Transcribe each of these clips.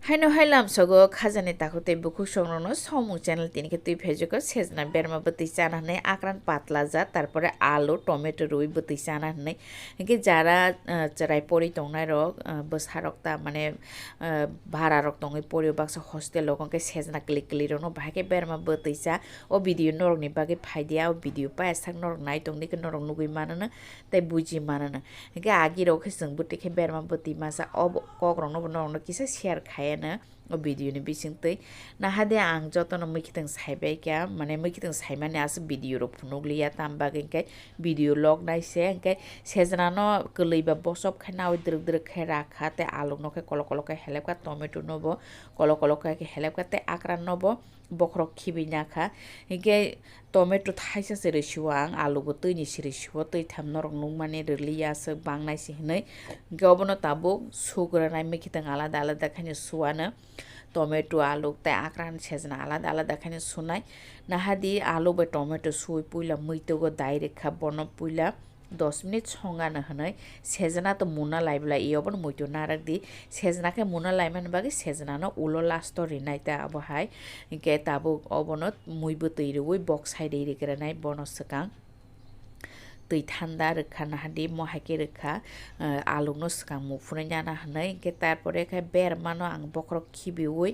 Haino hailam sogo khajani takote buku songrono somung channel tinike tui phejoko sejna berma bwtwi chana hnai akran patla ja tarpore alu tomato rui bwtwi chana hnai hinke jara charai pori tongnai rok bwsarok ta mane bhara rok tongoi pori baksa hostel rok onke sejna klik klik rono bahake berma bwtwi cha o video norok ni bage phaidia o video pa sak norok nai tongni ke norok nugui manana tai buji manana hinke agi rok khesung bwtwi berma bwtwi masa ob kokrok no norok kisa share khaya na o video ni bisingtui na hade ang jotono muikitang saibai kya mane muikitang saimani as video ro phunuglia tamba genkai video log nai se enkai sejna no kuleiba bosop khana oi druk druk khai rakha te aluk no khai kolo kolo khai helep ka tomato nobo kolo kolo khai helep ka te akran nobo bokrok khibi nakha enkai tomato thaisa sere shuang alu bo tui ni sere shuo tui tham norok nungmani rliya se bangnai se hinai gobono tabuk sugra nai muikitang alada alada khani suana tomato alu tai akran sejna alada alada khani sunai nahadi alu ba tomato sui puila muitogo direct kha bono puila 10 minute songana hanai sejna to muna laibla iobon muito narak di sejna ke muna laiman bagi sejna no ulo last rinai ta abo hai ke tabu obono muibo teiruoi box side ri kranai bono sakang tui thanda rekha nahadi mohake rekha alu no skang mufune jana hanai ke tarpore khai berma no ang bokrok khibioi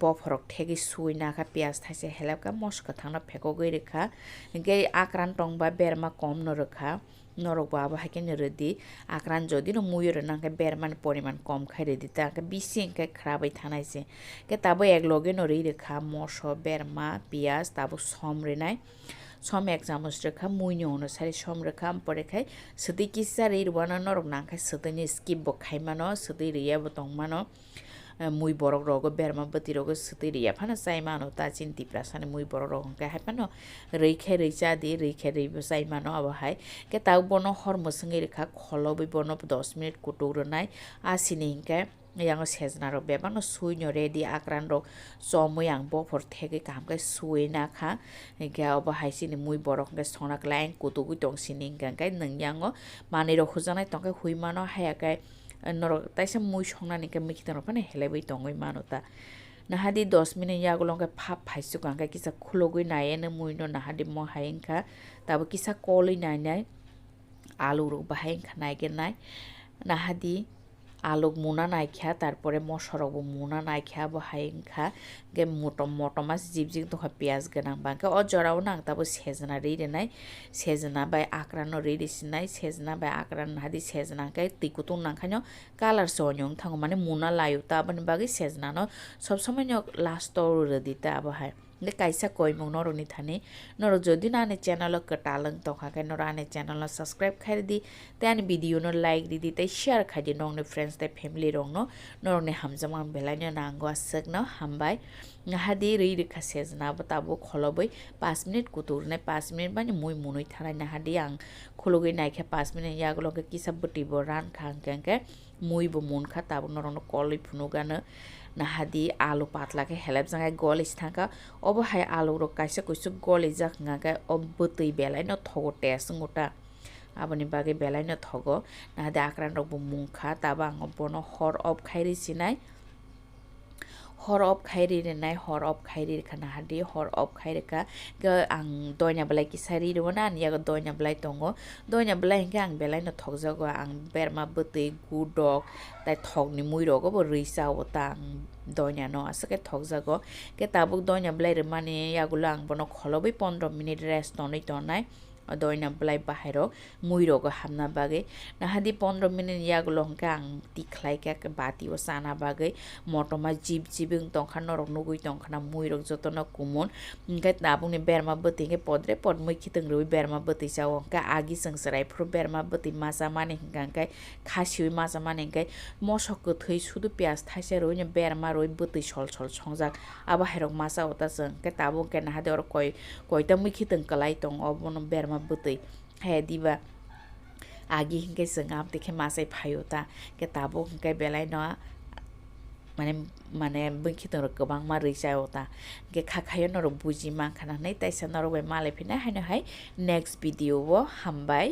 boforok thegi sui nakha pias thaise helap ka moska thangna pheko goi rekha ge akran tong ba berma kom no rekha norok baba haken redi akran jodi no muyor nangke berman poriman kom khai redi ta ke bising ke khrabai thanai se ke tabo ek loge no ri rekha moso berma pias tabo som renai som ek চামচ রেখা মুইনি অনুসারে সম রেখা পরে খাই সদি কিসা রে রবানা নরক না খাই সদিনি skip ব খাইমানো সদি রিয়া ব তংমানো মুই বরক রগ বেরমা বতি রগ সদি রিয়া ফানা চাইমানো তা চিন্তি প্রাসানে মুই বরক রগ কে হাইপানো রেখে রেচা দি রেখে রে চাইমানো আবহাই কে তাও বন হর মসঙ্গে রেখা খলবই বন 10 মিনিট কুটুরনাই আসিনি হিংকে yang sejna ro bebang no sui no ready akran ro somo yang bofor thege kam ka sui na kha ga oba haisi ni mui borok ke sona klain kutu gu tong sining ga kai nang yang mani ro khujanai tong ka hui mano haya kai noro taisa mui songna ni ka mikitan ro pane helebai tongoi manota nahadi 10 minute yagulong ka phap phaisu ka kisa khulogui naye na mui no nahadi mo haing kha tabo kisa koli nai nai alu ro bahaing kha nai ge nai nahadi আলোক মুনা নাই খা তারপরে মশরব মুনা নাই খা বহাইং খা গে মোটো মোটো মাছ জিব জিব তো পেঁয়াজ গোনাं বাকে অজরাও নাং তাবো সেজনা রেডি নাই সেজনা বাই আক্রানো রেডি সিনাই সেজনা বাই আক্রান হাদি সেজনা কে তিকুতুং নাখানো কালার সয়ং থাঙ্গ মানে মুনা লায়ু তাবন বাগে সেজনা ন সব সময় লাস্ট রেডিতে আবহায় de kaisa koi mong noro ni thani noro jodi na ne channel ka talang to kha ka noro ane channel subscribe khai di te ani video no like di te share khai di nong ne friends te family rong no noro ne hamjama belai ne nango asek no hambai hadi rei rekha sejna batabo kholobai 5 minute kutur ne 5 minute bani mui munoi thanai na hadi ang khologai nai kha 5 minute yagulo ke kisab buti bo ran khang ke mui bo mun kha tabo noro no koloi phunugana nahadi alu patla ke helap jangai gol istanga obo hai alu ro kaisa kuisu gol ijak ngaga obbutui belai no thogo tes ngota aboni bage belai no thogo nahadi akran ro bo mungkha taba ang bono hor of khairi sinai hor of khairi re nai hor of khairi khana hadi hor of khairi ka ga ang doina belai ki sari ro na ania ga doina belai tongo doina belai ga ang belai no thokjago ang berma butui gudok tai thok ni mui ro go bo risa ota doina no asake thokjago ke tabuk doina belai re mane yagulo ang bono kholobai 15 minute rest tonai tonai doina belai bahairo mui ro go hamna bage nahadi 15 minute yagulo hangka ang tikhlai ka bati o sana bage motoma jib jibing tongkha norok nugui tongkhana mui rok jotono kumon ngai tabung ni berma bati ke podre pod mui khiteng roi berma bati chawo ka agi sangsarai fru berma bati masa mane hingkai khasiui masa mane hingkai mosok ko thei sudu pyas thaise roi ne berma roi bati sol sol songjak aba herok masa ota jeng ke tabung ke nahade or koita mui khiteng kalai tong obono berma butui hai diba agi hingke sengam tekhe masai phayota ke tabo hingke belai no মানে বংখিতর গোবাং মা রিসায়তা গে খাখায় নর বুজি মা খানা নাই তাইসা নর বে মালে ফিনা হাইনো হাই নেক্সট ভিডিও হামবাই